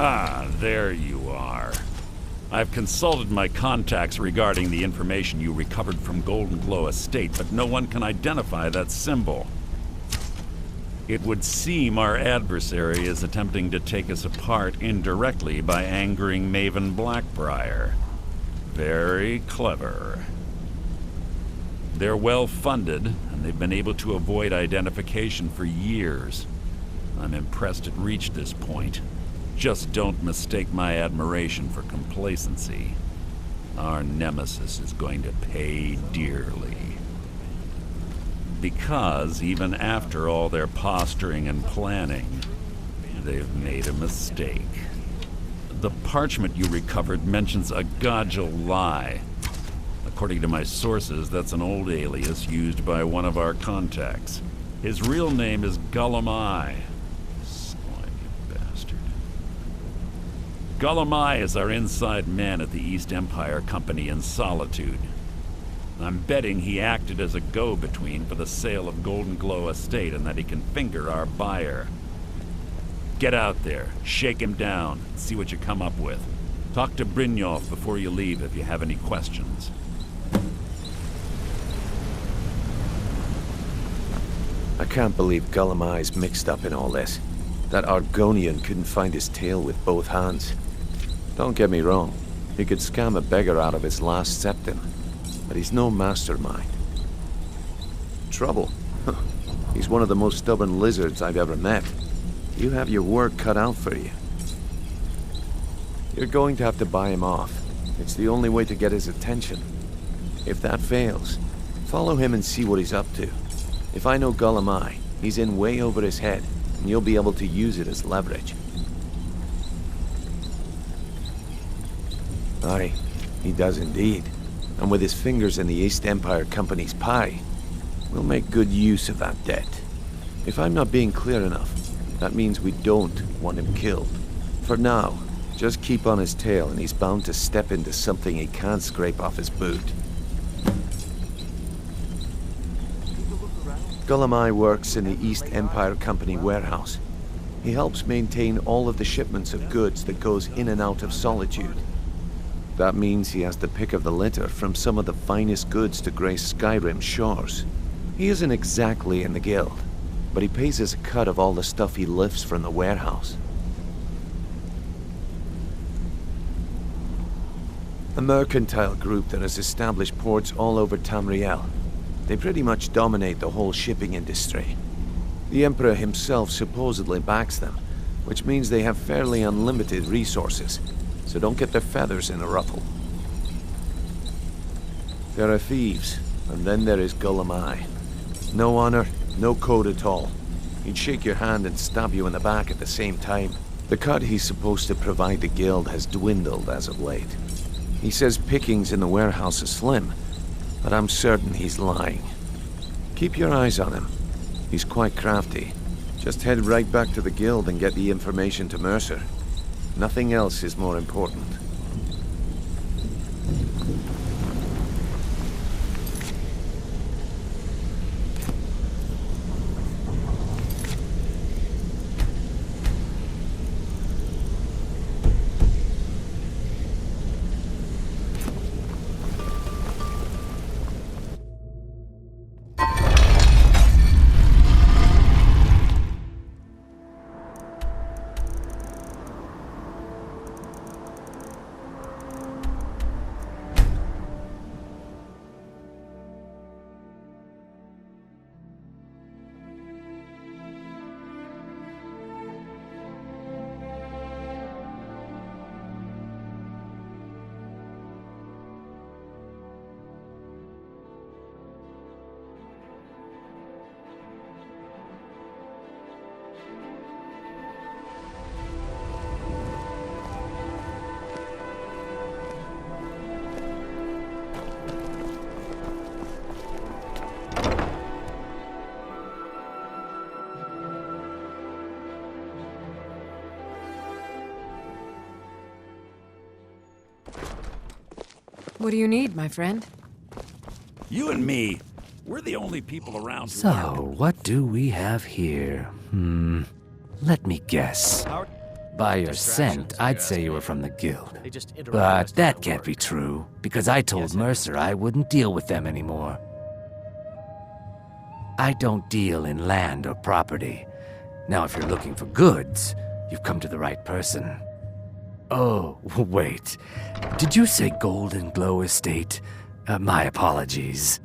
Ah, there you are. I've consulted my contacts regarding the information you recovered from Golden Glow Estate, but no one can identify that symbol. It would seem our adversary is attempting to take us apart indirectly by angering Maven Blackbriar. Very clever. They're well funded, and they've been able to avoid identification for years. I'm impressed it reached this point. Just don't mistake my admiration for complacency. Our nemesis is going to pay dearly. Because even after all their posturing and planning, they've made a mistake. The parchment you recovered mentions a Godgel lie. According to my sources, that's an old alias used by one of our contacts. His real name is Gullum. Gullum is our inside man at the East Empire Company in Solitude. I'm betting he acted as a go-between for the sale of Golden Glow Estate and that he can finger our buyer. Get out there, shake him down, see what you come up with. Talk to Brynjolf before you leave if you have any questions. I can't believe Gullum mixed up in all this. That Argonian couldn't find his tail with both hands. Don't get me wrong, he could scam a beggar out of his last septim, but he's no mastermind. Trouble? He's one of the most stubborn lizards I've ever met. You have your work cut out for you. You're going to have to buy him off. It's the only way to get his attention. If that fails, follow him and see what he's up to. If I know Gullum, he's in way over his head, and you'll be able to use it as leverage. Aye, he does indeed. And with his fingers in the East Empire Company's pie, we'll make good use of that debt. If I'm not being clear enough, that means we don't want him killed. For now, just keep on his tail and he's bound to step into something he can't scrape off his boot. Gullum works in the East Empire Company warehouse. He helps maintain all of the shipments of goods that goes in and out of Solitude. That means he has the pick of the litter from some of the finest goods to grace Skyrim shores. He isn't exactly in the guild, but he pays us a cut of all the stuff he lifts from the warehouse. A mercantile group that has established ports all over Tamriel. They pretty much dominate the whole shipping industry. The Emperor himself supposedly backs them, which means they have fairly unlimited resources, so don't get their feathers in a ruffle. There are thieves, and then there is Gullum. No honor, no code at all. He'd shake your hand and stab you in the back at the same time. The cut he's supposed to provide the guild has dwindled as of late. He says pickings in the warehouse are slim, but I'm certain he's lying. Keep your eyes on him. He's quite crafty. Just head right back to the guild and get the information to Mercer. Nothing else is more important. What do you need, my friend? You and me, we're the only people around who So, aren't- what do we have here? Let me guess. By your scent, I'd say you were from the guild. But that can't be true, because I told Mercer I wouldn't deal with them anymore. I don't deal in land or property. Now, if you're looking for goods, you've come to the right person. Oh, wait. Did you say Golden Glow Estate? My apologies.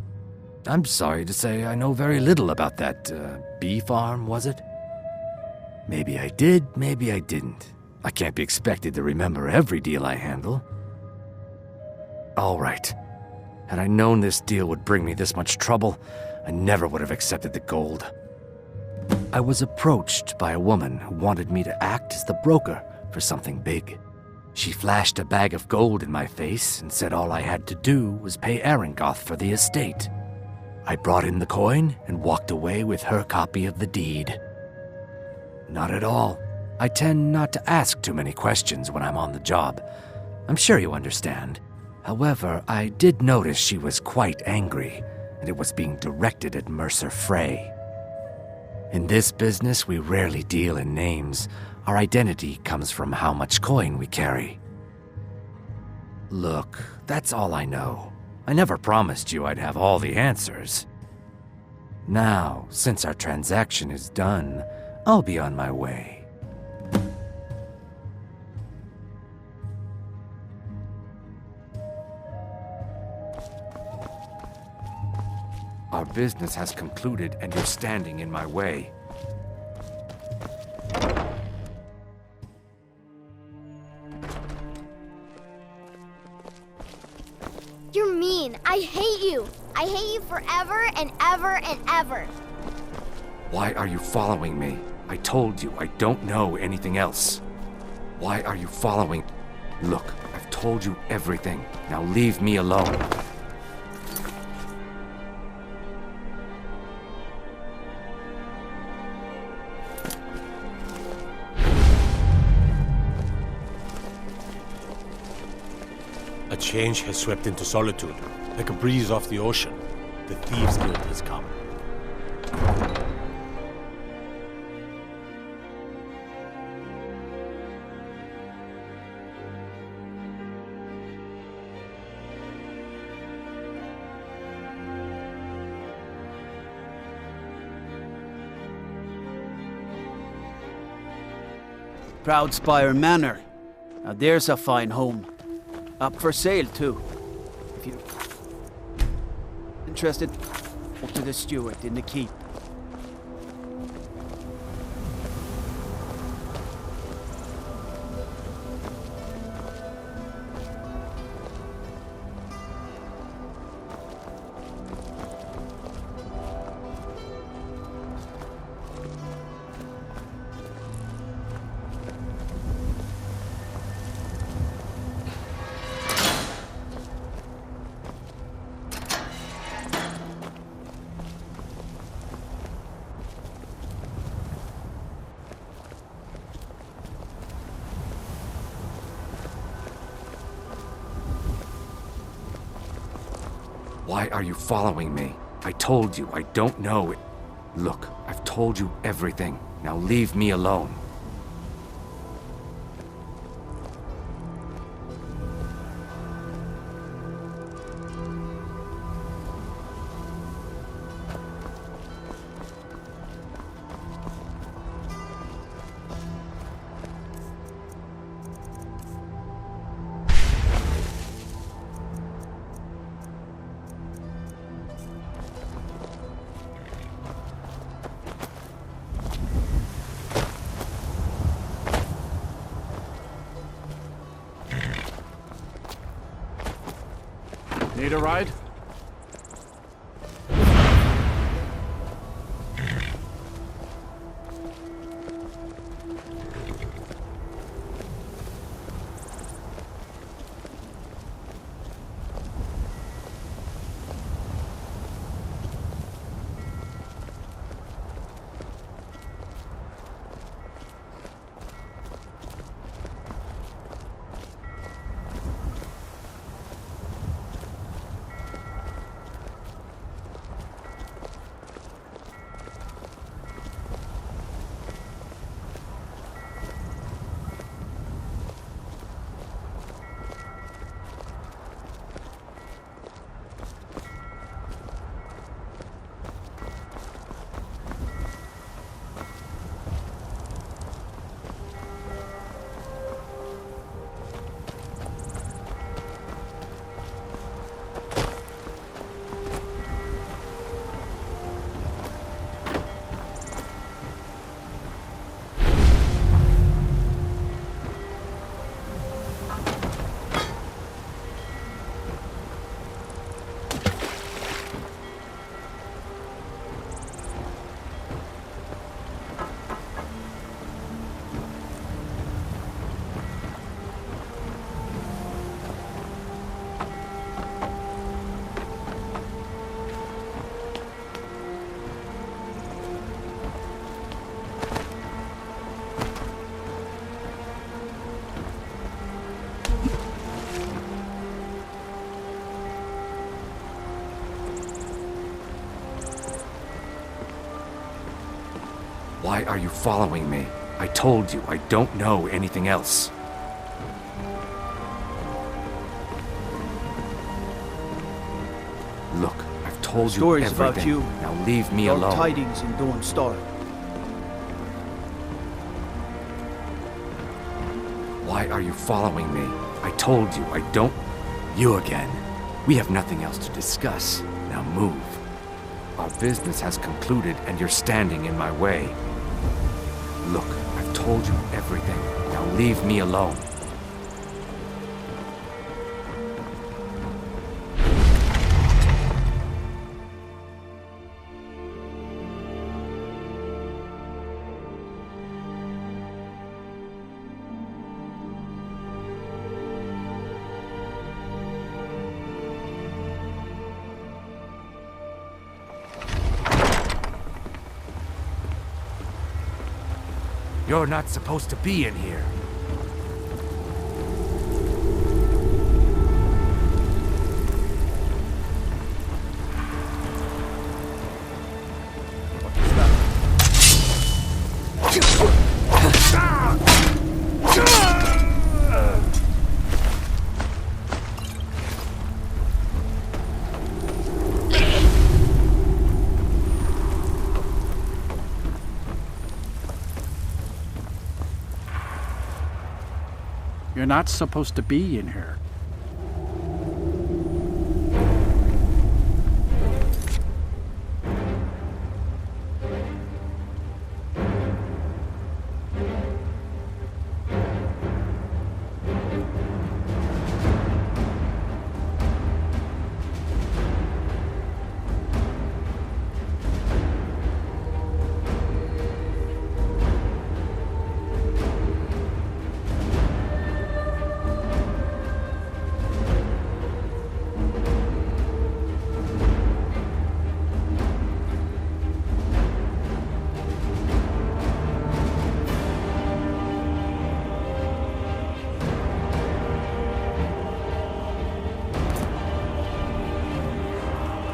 I'm sorry to say I know very little about that, bee farm, was it? Maybe I did, maybe I didn't. I can't be expected to remember every deal I handle. All right. Had I known this deal would bring me this much trouble, I never would have accepted the gold. I was approached by a woman who wanted me to act as the broker for something big. She flashed a bag of gold in my face and said all I had to do was pay Arangoth for the estate. I brought in the coin and walked away with her copy of the deed. Not at all. I tend not to ask too many questions when I'm on the job. I'm sure you understand. However, I did notice she was quite angry, and it was being directed at Mercer Frey. In this business, we rarely deal in names. Our identity comes from how much coin we carry. Look, that's all I know. I never promised you I'd have all the answers. Now, since our transaction is done, I'll be on my way. Our business has concluded and you're standing in my way. You're mean. I hate you. I hate you forever and ever and ever. Why are you following me? I told you I don't know anything else. Why are you following? Look, I've told you everything. Now leave me alone. A change has swept into Solitude, like a breeze off the ocean. The Thieves' Guild has come. Proudspire Manor. Now there's a fine home. Up for sale, too. If you're interested, talk to the steward in the keep. Why are you following me? I told you I don't know it. Look, I've told you everything. Now leave me alone. Need a ride? Why are you following me? I told you, I don't know anything else. Look, I've told you Stories everything. about you. Now leave me Your alone. tidings in Dawn Star. Why are you following me? I told you, I don't... You again. We have nothing else to discuss. Now move. Our business has concluded and you're standing in my way. Look, I've told you everything. Now leave me alone. You're not supposed to be in here. You're not supposed to be in here.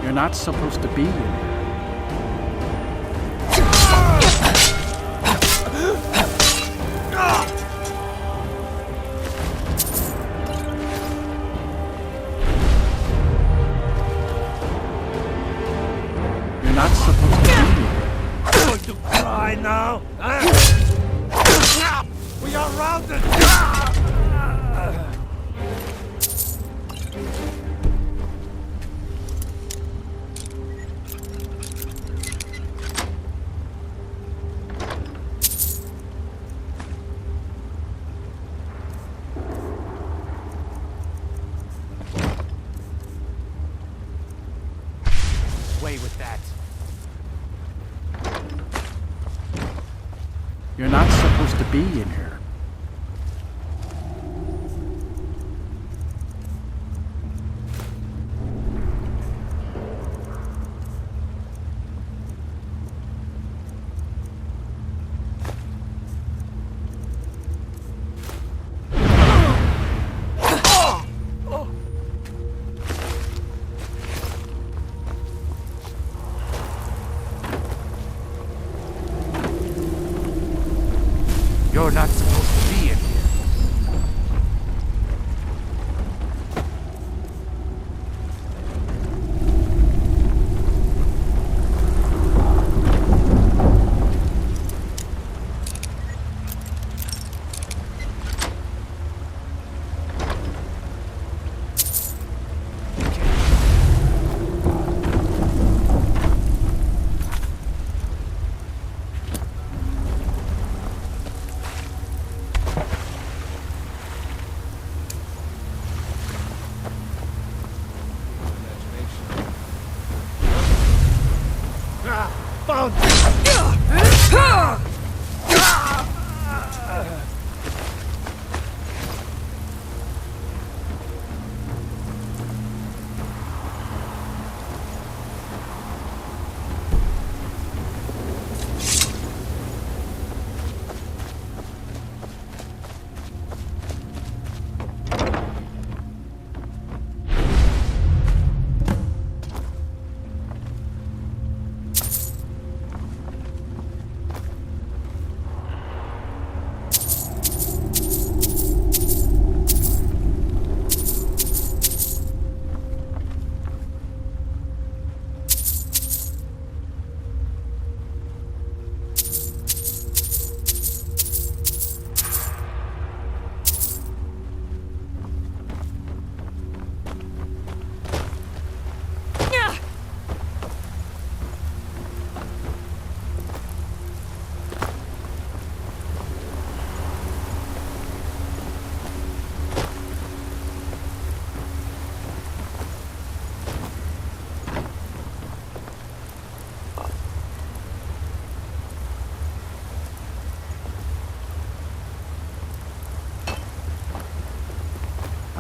You're not supposed to be in here. You're not supposed to be in here. Going to cry now? We are routed! Away with that. You're not supposed to be in here. You're not supposed to be in here.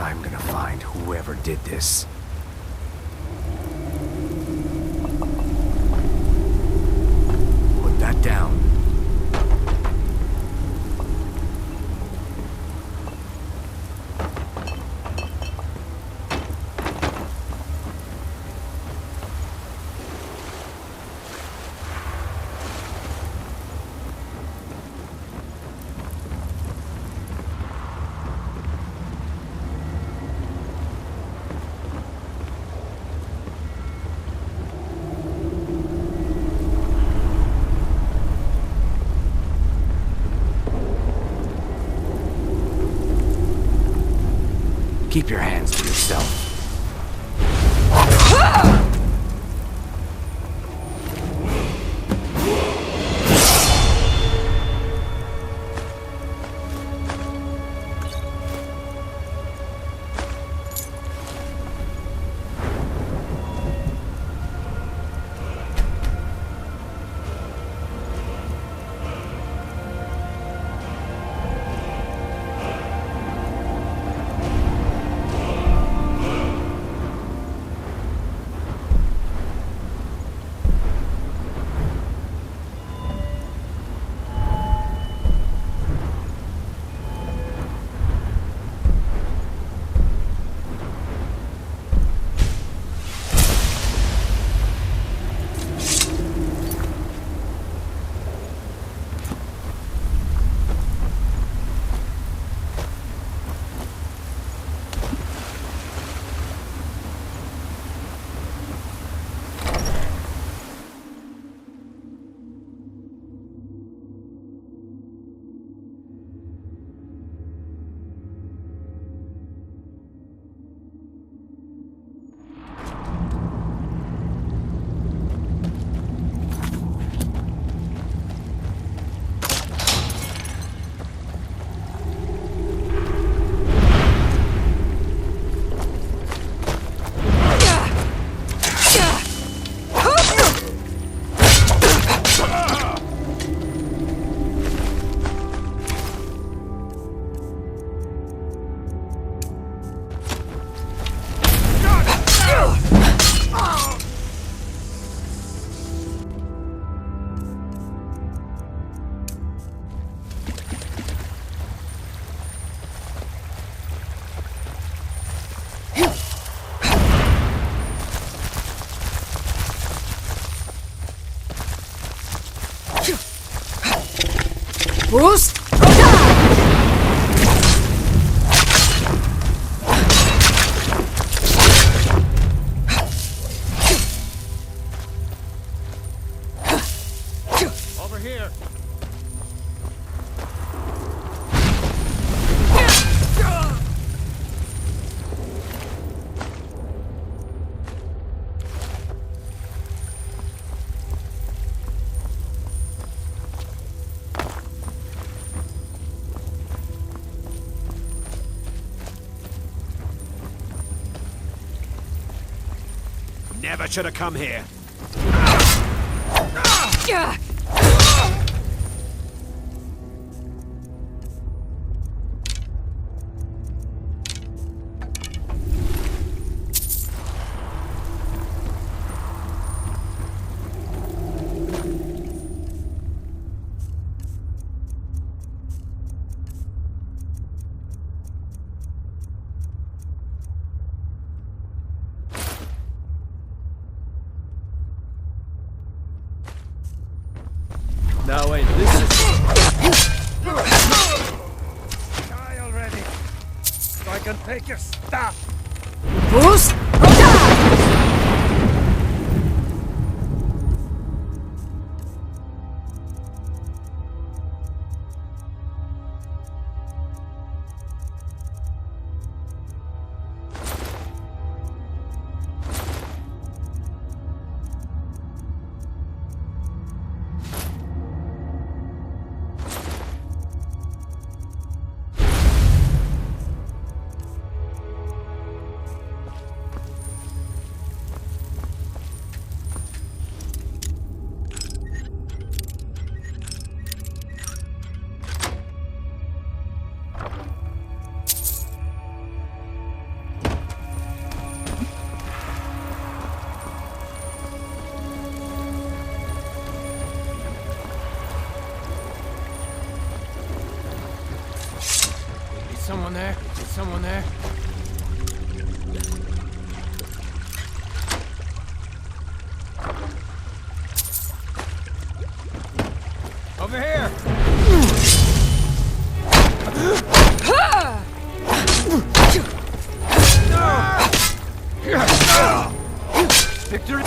I'm gonna find whoever did this. Put that down. Keep your hands to yourself. Bruce? Over here. Never should have come here. No, wait, this is... Die already! So I can take your stuff! Bruce? someone there? Is someone there? Over here! Victory!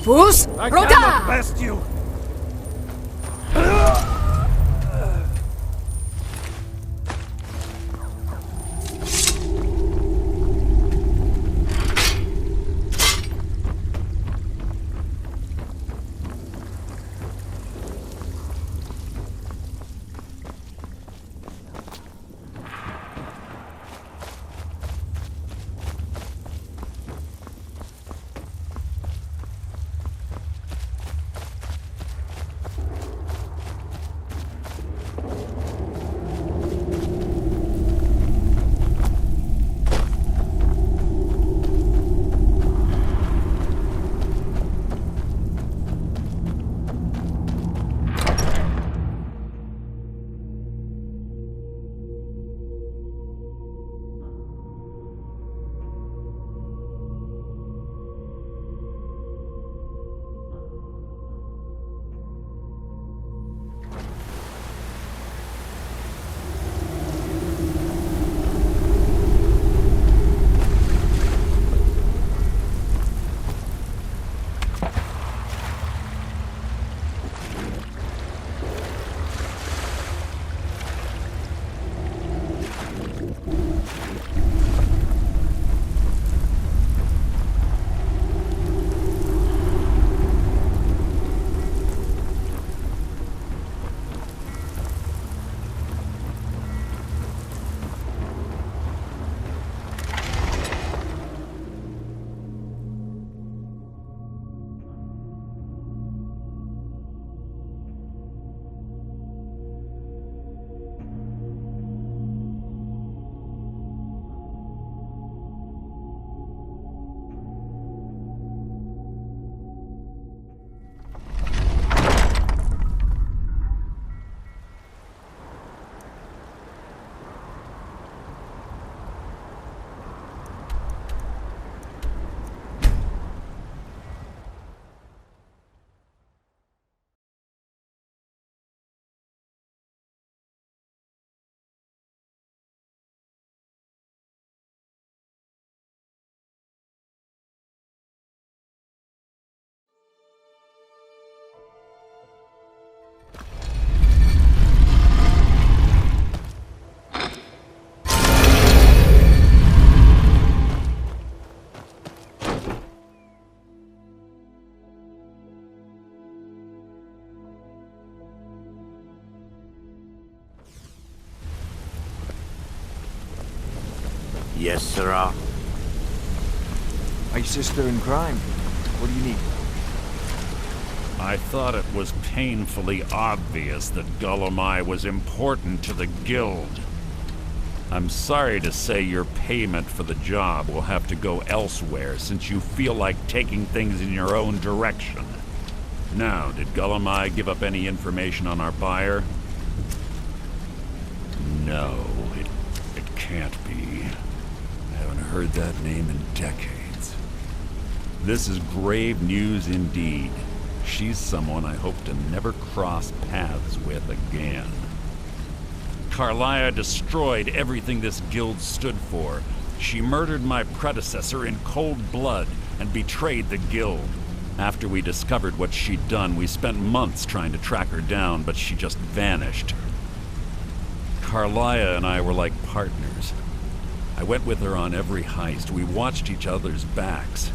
Boost! I Roda! cannot best you! Yes, sirrah. My sister in crime. What do you need? I thought it was painfully obvious that Gullumai was important to the guild. I'm sorry to say your payment for the job will have to go elsewhere since you feel like taking things in your own direction. Now, did Gullumai give up any information on our buyer? No, it can't be. I haven't heard that name in decades. This is grave news indeed. She's someone I hope to never cross paths with again. Carlia destroyed everything this guild stood for. She murdered my predecessor in cold blood and betrayed the guild. After we discovered what she'd done, we spent months trying to track her down, but she just vanished. Carlia and I were like partners. I went with her on every heist. We watched each other's backs.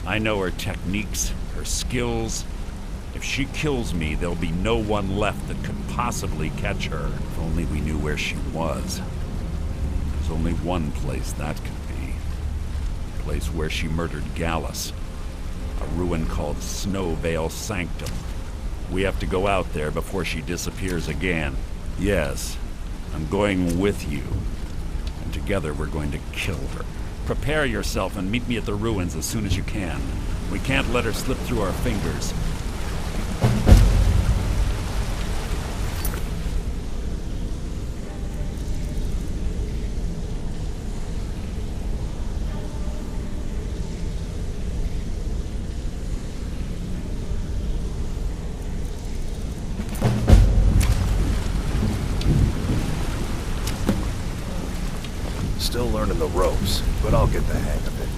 I know her techniques, her skills. If she kills me, there'll be no one left that could possibly catch her. If only we knew where she was. There's only one place that could be. The place where she murdered Gallus. A ruin called Snowvale Sanctum. We have to go out there before she disappears again. Yes, I'm going with you. And together we're going to kill her. Prepare yourself and meet me at the ruins as soon as you can. We can't let her slip through our fingers. Still learning the ropes, but I'll get the hang of it.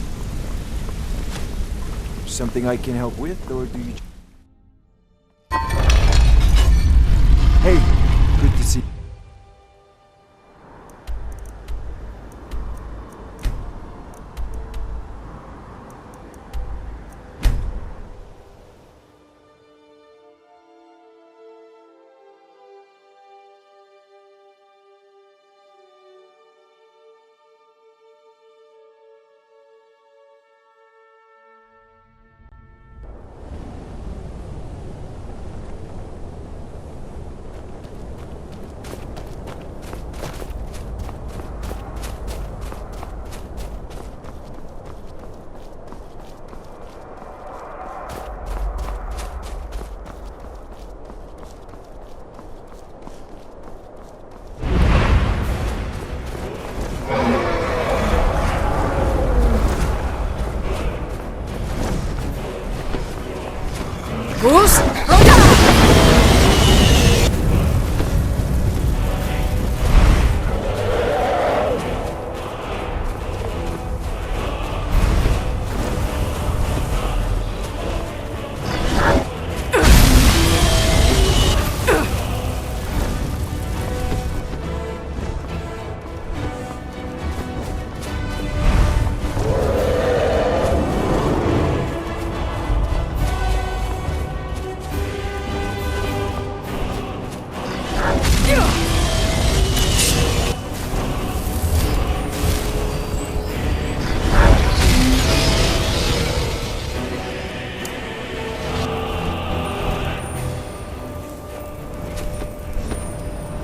Something I can help with, or do you... Hey, good to see you. Boost!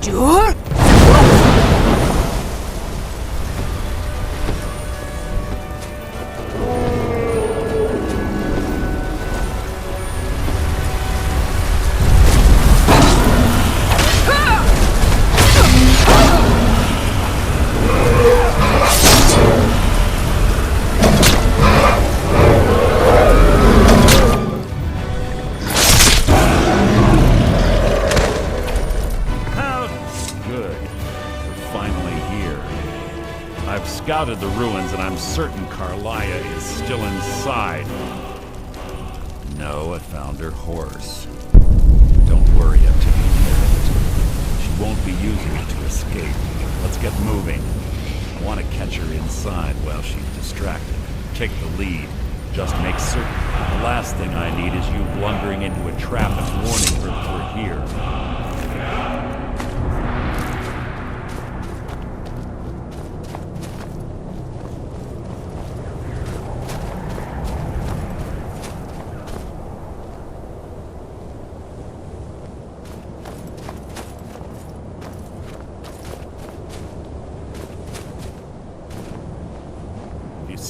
Sure. Scouted the ruins, and I'm certain Carlia is still inside. No, I found her horse. Don't worry, I'm taking care of it. She won't be using it to escape. Let's get moving. I want to catch her inside while she's distracted. Take the lead. Just make certain. The last thing I need is you blundering into a trap and warning her that we're here.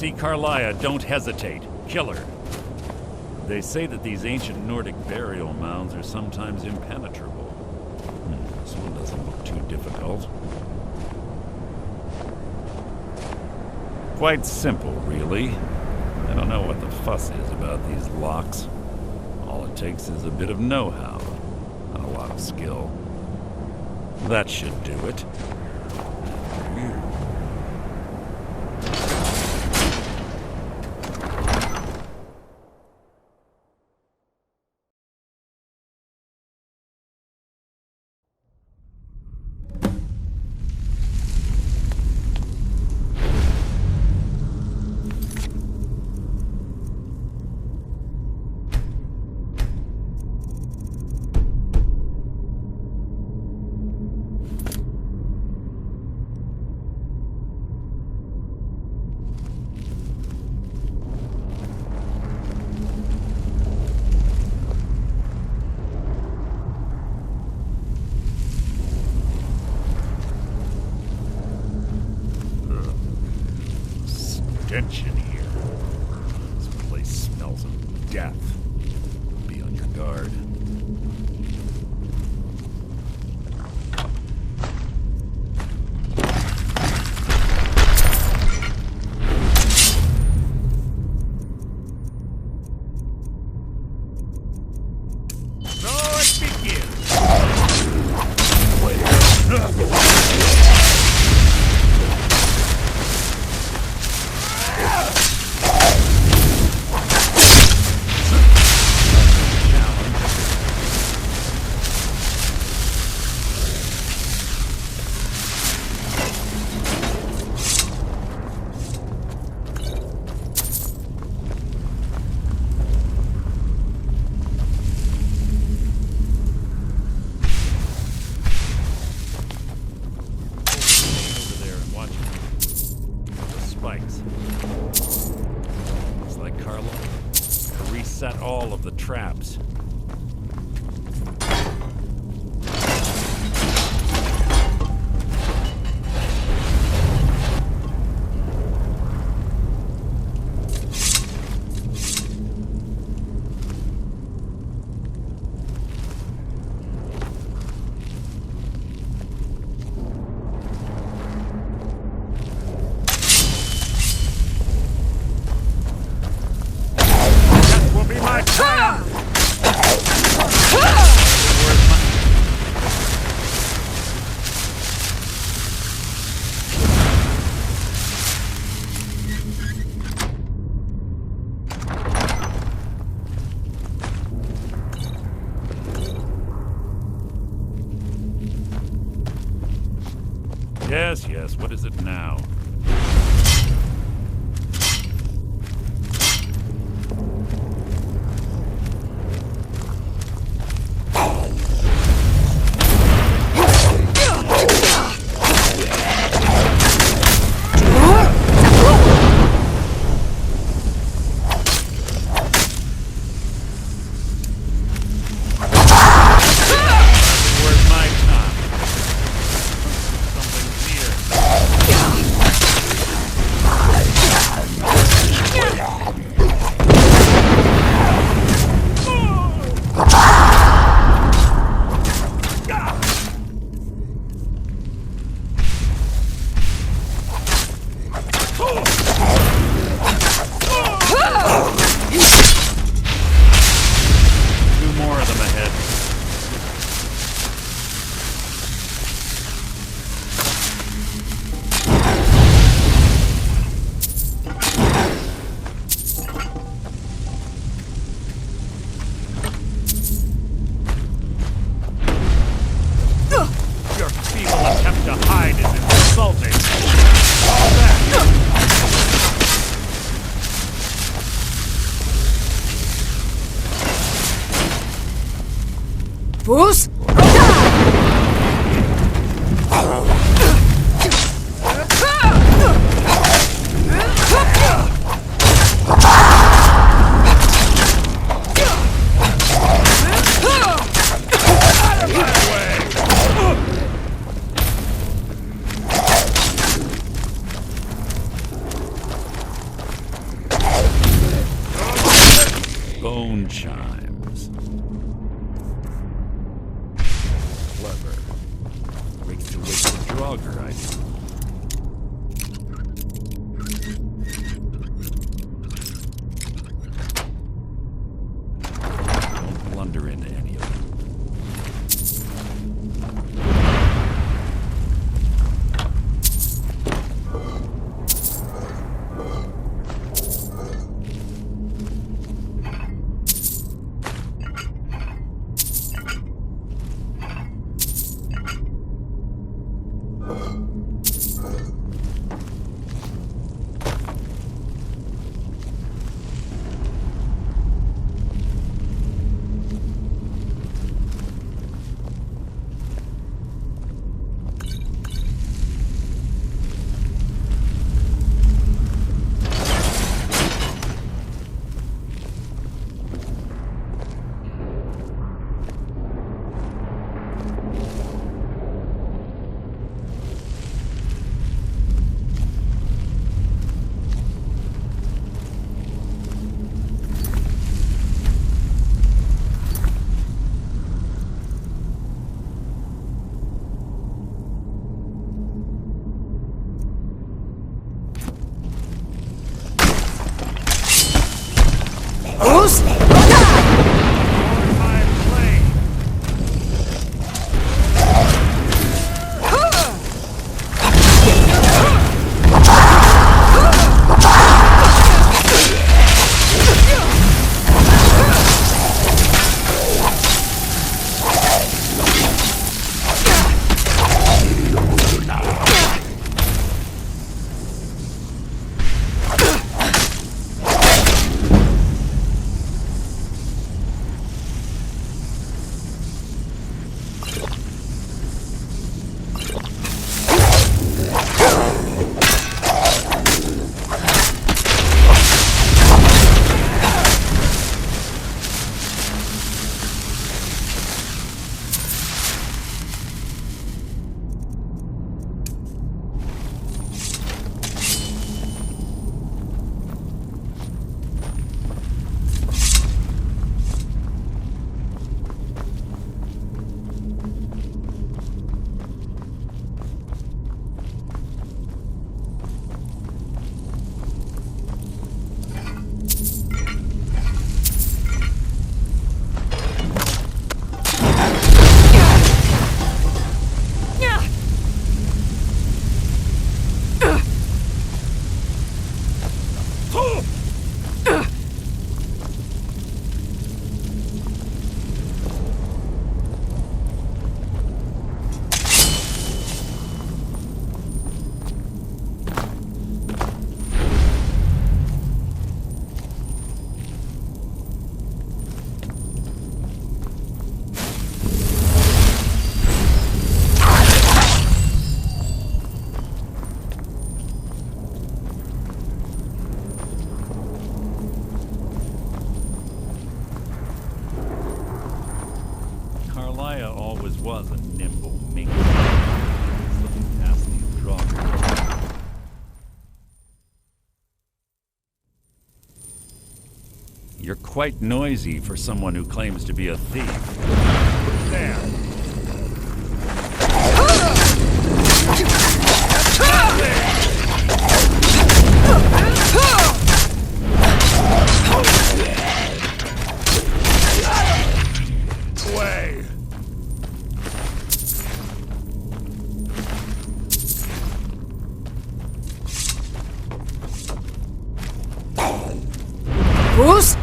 see Carlia, don't hesitate. Kill her. They say that these ancient Nordic burial mounds are sometimes impenetrable. This one doesn't look too difficult. Quite simple, really. I don't know what the fuss is about these locks. All it takes is a bit of know-how and a lot of skill. That should do it. Stench in here. This place smells of death. Be on your guard. So it begins. Looks like Carla reset all of the traps. Yes, what is it now? Bruce? Bone chimes. Clever. Rigs to wake the Draugr, I do. Don't blunder into any of them. Goose! Always was a nimble mink. Looking past these Draugr. You're quite noisy for someone who claims to be a thief. There. Away. Goose!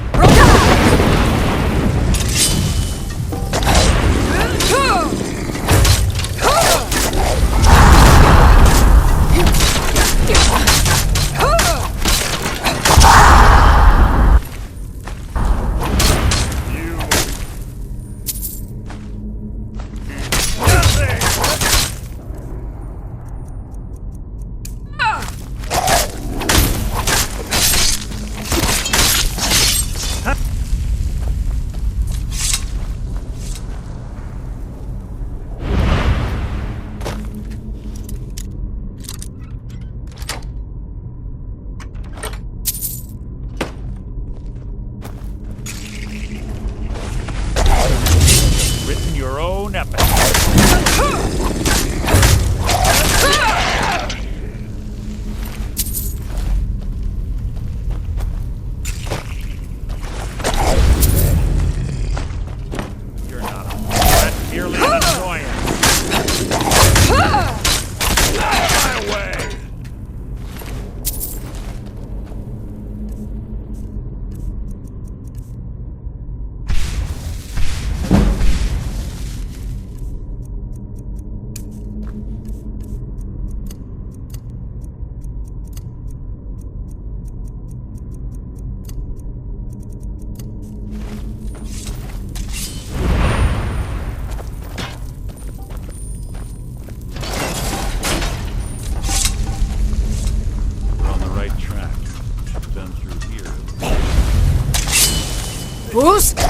Goose! Door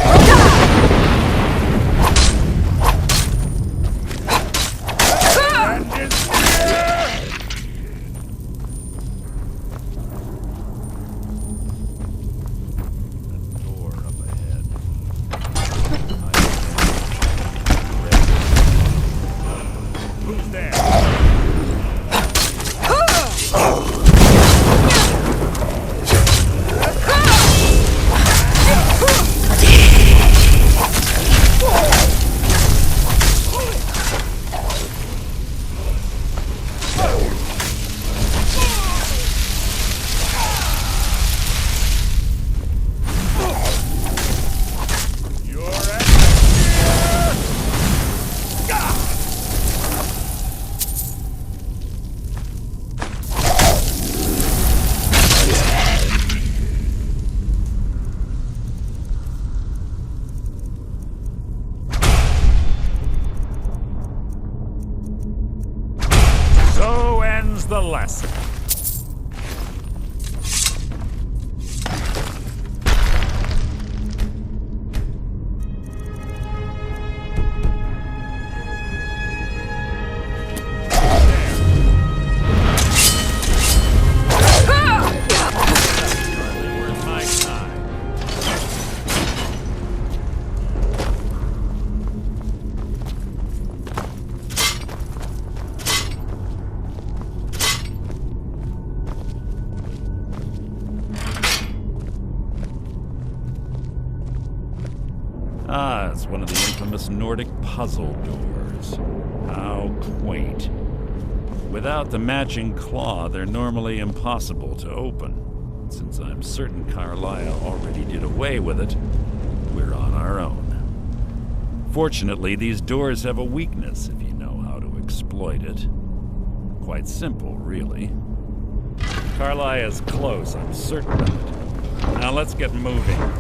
up ahead. Who's there? So ends the lesson. Worth my time. Ah, it's one of the infamous Nordic puzzle doors. How quaint. Without the matching claw, they're normally impossible to open. Since I'm certain Carlisle already did away with it, we're on our own. Fortunately, these doors have a weakness if you know how to exploit it. Quite simple, really. Carlisle is close, I'm certain of it. Now let's get moving.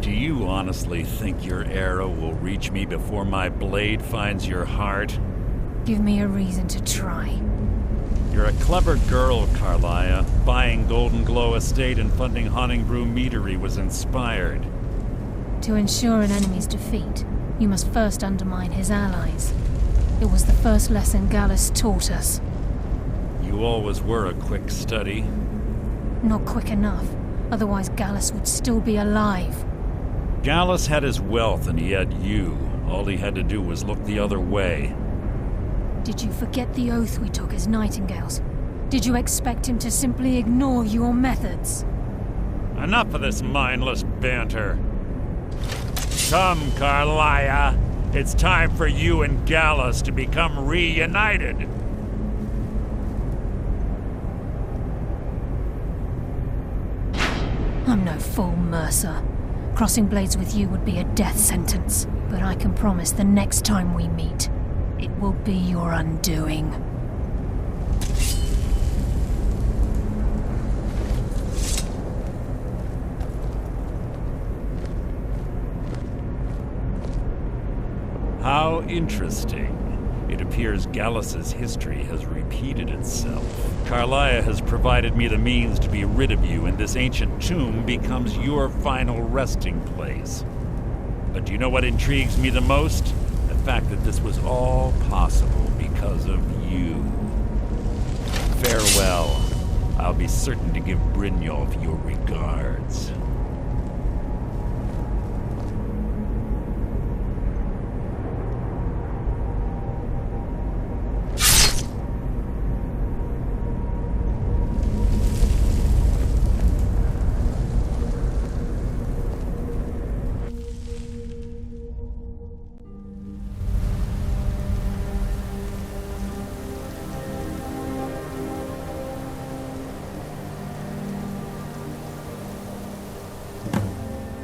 Do you honestly think your arrow will reach me before my blade finds your heart? Give me a reason to try. You're a clever girl, Carlisle. Buying Golden Glow Estate and funding Honningbrew Meadery was inspired. To ensure an enemy's defeat, you must first undermine his allies. It was the first lesson Gallus taught us. You always were a quick study. Not quick enough, otherwise Gallus would still be alive. Gallus had his wealth and he had you. All he had to do was look the other way. Did you forget the oath we took as Nightingales? Did you expect him to simply ignore your methods? Enough of this mindless banter. Come, Carlisle. It's time for you and Gallus to become reunited. I'm no fool, Mercer. Crossing blades with you would be a death sentence, but I can promise the next time we meet, it will be your undoing. How interesting. It appears Gallus's history has repeated itself. Carlisle has provided me the means to be rid of you, and this ancient tomb becomes your final resting place. But do you know what intrigues me the most? The fact that this was all possible because of you. Farewell. I'll be certain to give Brynjolf your regards.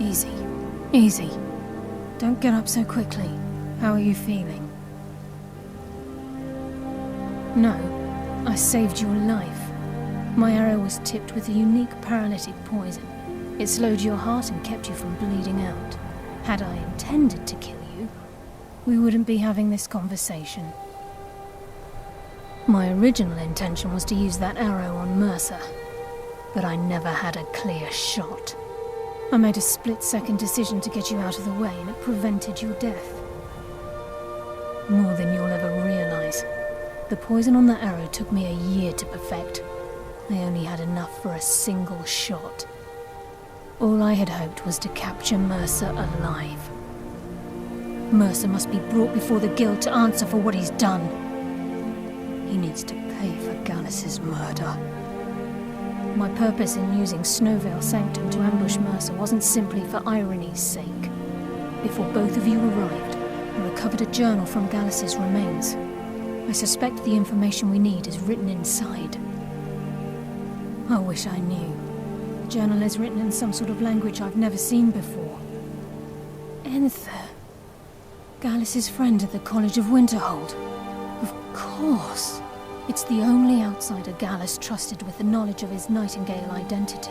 Easy. Easy. Don't get up so quickly. How are you feeling? No, I saved your life. My arrow was tipped with a unique paralytic poison. It slowed your heart and kept you from bleeding out. Had I intended to kill you, we wouldn't be having this conversation. My original intention was to use that arrow on Mercer, but I never had a clear shot. I made a split-second decision to get you out of the way, and it prevented your death. More than you'll ever realize. The poison on that arrow took me a year to perfect. I only had enough for a single shot. All I had hoped was to capture Mercer alive. Mercer must be brought before the Guild to answer for what he's done. He needs to pay for Gallus's murder. My purpose in using Snowvale Sanctum to ambush Mercer wasn't simply for irony's sake. Before both of you arrived, I recovered a journal from Gallus's remains. I suspect the information we need is written inside. I wish I knew. The journal is written in some sort of language I've never seen before. Enther. Gallus's friend at the College of Winterhold. Of course. It's the only outsider Gallus trusted with the knowledge of his Nightingale identity.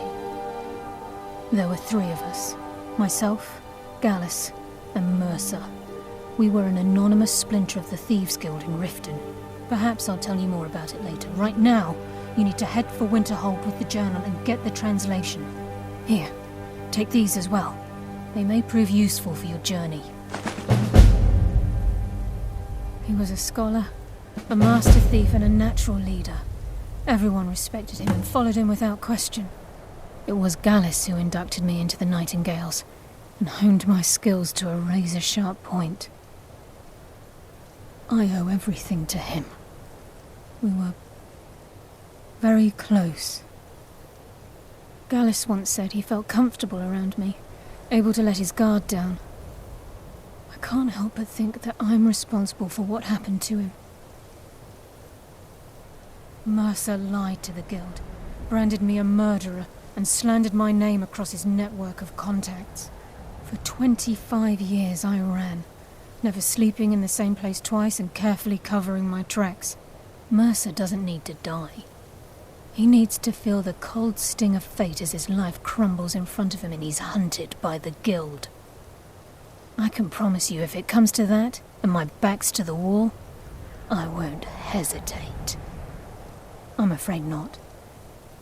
There were 3 of us. Myself, Gallus, and Mercer. We were an anonymous splinter of the Thieves Guild in Riften. Perhaps I'll tell you more about it later. Right now, you need to head for Winterhold with the journal and get the translation. Here, take these as well. They may prove useful for your journey. He was a scholar, a master thief, and a natural leader. Everyone respected him and followed him without question. It was Gallus who inducted me into the Nightingales and honed my skills to a razor-sharp point. I owe everything to him. We were very close. Gallus once said he felt comfortable around me, able to let his guard down. I can't help but think that I'm responsible for what happened to him. Mercer lied to the Guild, branded me a murderer, and slandered my name across his network of contacts. For 25 years I ran, never sleeping in the same place twice and carefully covering my tracks. Mercer doesn't need to die. He needs to feel the cold sting of fate as his life crumbles in front of him and he's hunted by the Guild. I can promise you, if it comes to that, and my back's to the wall, I won't hesitate. I'm afraid not.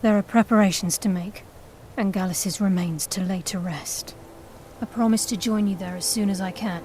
There are preparations to make, and Gallus's remains to lay to rest. I promise to join you there as soon as I can.